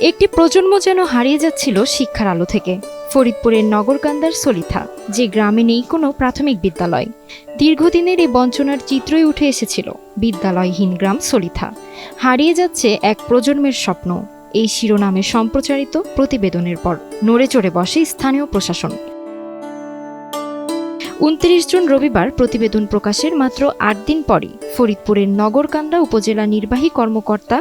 একটি প্রজন্ম যেন হারিয়ে যাচ্ছিল শিক্ষার আলো থেকে। ফরিদপুরের নগরকান্দার সলিথা, যে গ্রামে নেই কোনো প্রাথমিক বিদ্যালয়। দীর্ঘদিনের এই বঞ্চনার চিত্রই উঠে এসেছিল বিদ্যালয়হীন গ্রাম সলিথা। হারিয়ে যাচ্ছে এক প্রজন্মের স্বপ্ন। এই শিরোনামে সম্প্রচারিত প্রতিবেদনের পর নড়ে চড়ে বসে স্থানীয় প্রশাসন। ২৯ জুন রবিবার প্রতিবেদন প্রকাশের মাত্র ৮ দিন পরই ফরিদপুরের নগরকান্দা উপজেলা নির্বাহী কর্মকর্তা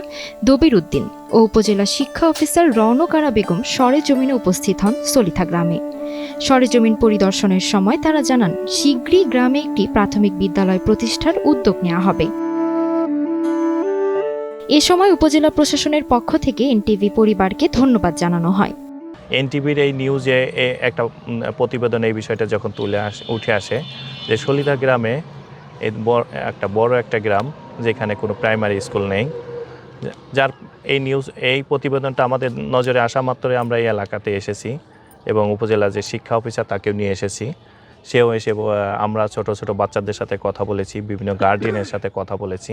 দবির উদ্দিন ও উপজেলা শিক্ষা অফিসার রওনক আরা বেগম সরেজমিনে উপস্থিত হন সলিথা গ্রামে। সরেজমিন পরিদর্শনের সময় তারা জানান, শীঘ্রই গ্রামে একটি প্রাথমিক বিদ্যালয় প্রতিষ্ঠার উদ্যোগ নেওয়া হবে। এ সময় উপজেলা প্রশাসনের পক্ষ থেকে এনটিভি পরিবারকে ধন্যবাদ জানানো হয়। এনটিভির এই নিউজে একটা প্রতিবেদন এই বিষয়টা যখন উঠে আসে যে সলিথা গ্রামে বড় একটা গ্রাম যেখানে কোনো প্রাইমারি স্কুল নেই, যার এই প্রতিবেদনটা আমাদের নজরে আসা মাত্রই আমরা এই এলাকাতে এসেছি এবং উপজেলার যে শিক্ষা অফিসার তাকেও নিয়ে এসেছি। সেও এসে আমরা ছোট ছোট বাচ্চাদের সাথে কথা বলেছি, বিভিন্ন গার্ডিয়ানের সাথে কথা বলেছি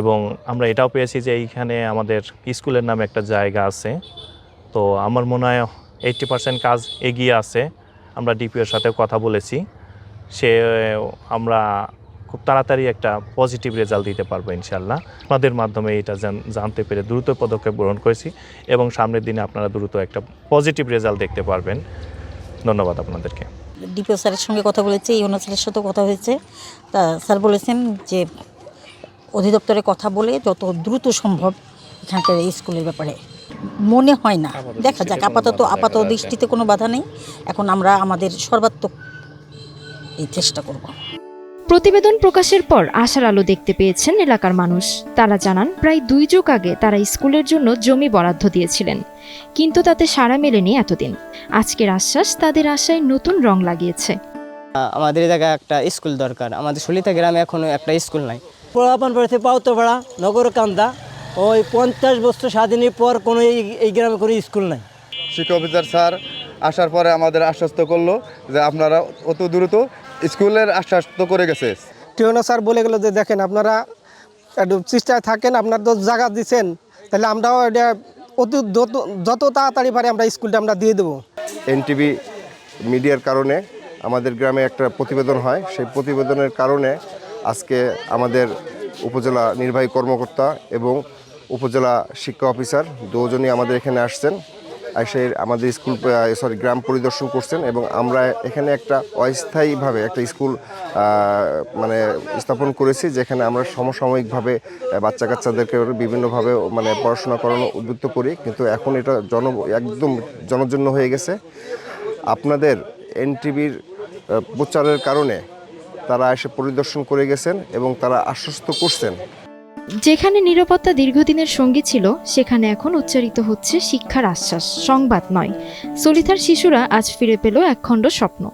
এবং আমরা এটাও পেয়েছি যে এইখানে আমাদের স্কুলের নামে একটা জায়গা আছে। তো আমার মনে হয় 80% কাজ এগিয়ে আছে। আমরা ডিপিওর সাথেও কথা বলেছি, আমরা খুব তাড়াতাড়ি একটা পজিটিভ রেজাল্ট দিতে পারবো ইনশাল্লাহ। আপনাদের মাধ্যমে এটা জানতে পেরে দ্রুত পদক্ষেপ গ্রহণ করেছি এবং সামনের দিনে আপনারা দ্রুত একটা পজিটিভ রেজাল্ট দেখতে পারবেন। ধন্যবাদ আপনাদেরকে। ডিপিও স্যারের সঙ্গে কথা বলেছি, ইউনো স্যারের সাথেও কথা হয়েছে। তা স্যার বলেছেন যে অধিদপ্তরে কথা বলে যত দ্রুত সম্ভব এখানকার এই স্কুলের ব্যাপারে মনে হয় না, দেখা যাক। আপাতত দৃষ্টিতে কোনো বাধা নেই। এখন আমরা আমাদের সর্বাত্মক এই চেষ্টা করব। প্রতিবেদন প্রকাশের পর আশার আলো দেখতে পেয়েছেন এলাকার মানুষ। তারা জানান, প্রায় ২ যুগ আগে তারা স্কুলের জন্য জমি বরাদ্দ দিয়েছিলেন, কিন্তু তাতে সাড়া মেলেনি এতদিন। আজকের আশ্বাস তাদের আশায় নতুন রং লাগিয়েছে। আমাদের জায়গায় একটা স্কুল দরকার। আমাদের সলিথা গ্রামে এখনো একটা স্কুল নাই। পোড়াপান পড়েছে পাউতপাড়া, নগরকান্দা। ওই ৫০ বছর স্বাধীনের পর কোনো এই গ্রামে কোনো স্কুল নাই। শিক্ষা অফিসার স্যার আসার পরে আমাদের আশ্বস্ত করলো যে আপনারা অত দ্রুত স্কুলের আশ্বস্ত করে গেছে। টিওনা স্যার বলে গেল যে দেখেন, আপনারা একটু চেষ্টায় থাকেন, আপনার তো জায়গা দিচ্ছেন, তাহলে আমরাও এটা যত তাড়াতাড়ি পারে আমরা স্কুলটা আমরা দিয়ে দেবো। এনটিভি মিডিয়ার কারণে আমাদের গ্রামে একটা প্রতিবেদন হয়, সেই প্রতিবেদনের কারণে আজকে আমাদের উপজেলা নির্বাহী কর্মকর্তা এবং উপজেলা শিক্ষা অফিসার দুজনই আমাদের এখানে আসছেন, এসে আমাদের গ্রাম পরিদর্শন করছেন এবং আমরা এখানে একটা অস্থায়ীভাবে একটা স্কুল স্থাপন করেছি, যেখানে আমরা সমসাময়িকভাবে বাচ্চা কাচ্চাদেরকে বিভিন্নভাবে পড়াশোনা করানো উদ্বুদ্ধ করি। কিন্তু এখন এটা একদম জনজন্য হয়ে গেছে। আপনাদের এনটিভির প্রচারের কারণে তারা এসে পরিদর্শন করে গেছেন এবং তারা আশ্বস্ত করছেন। যেখানে নিরাপত্তা দীর্ঘদিনের সঙ্গী ছিল, সেখানে এখন উচ্চারিত হচ্ছে শিক্ষার আশ্বাস, সংবাদ নয়। সলিথার শিশুরা আজ ফিরে পেল একখণ্ড স্বপ্ন।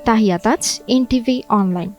তাহিয়া তাজ, এনটিভি অনলাইন।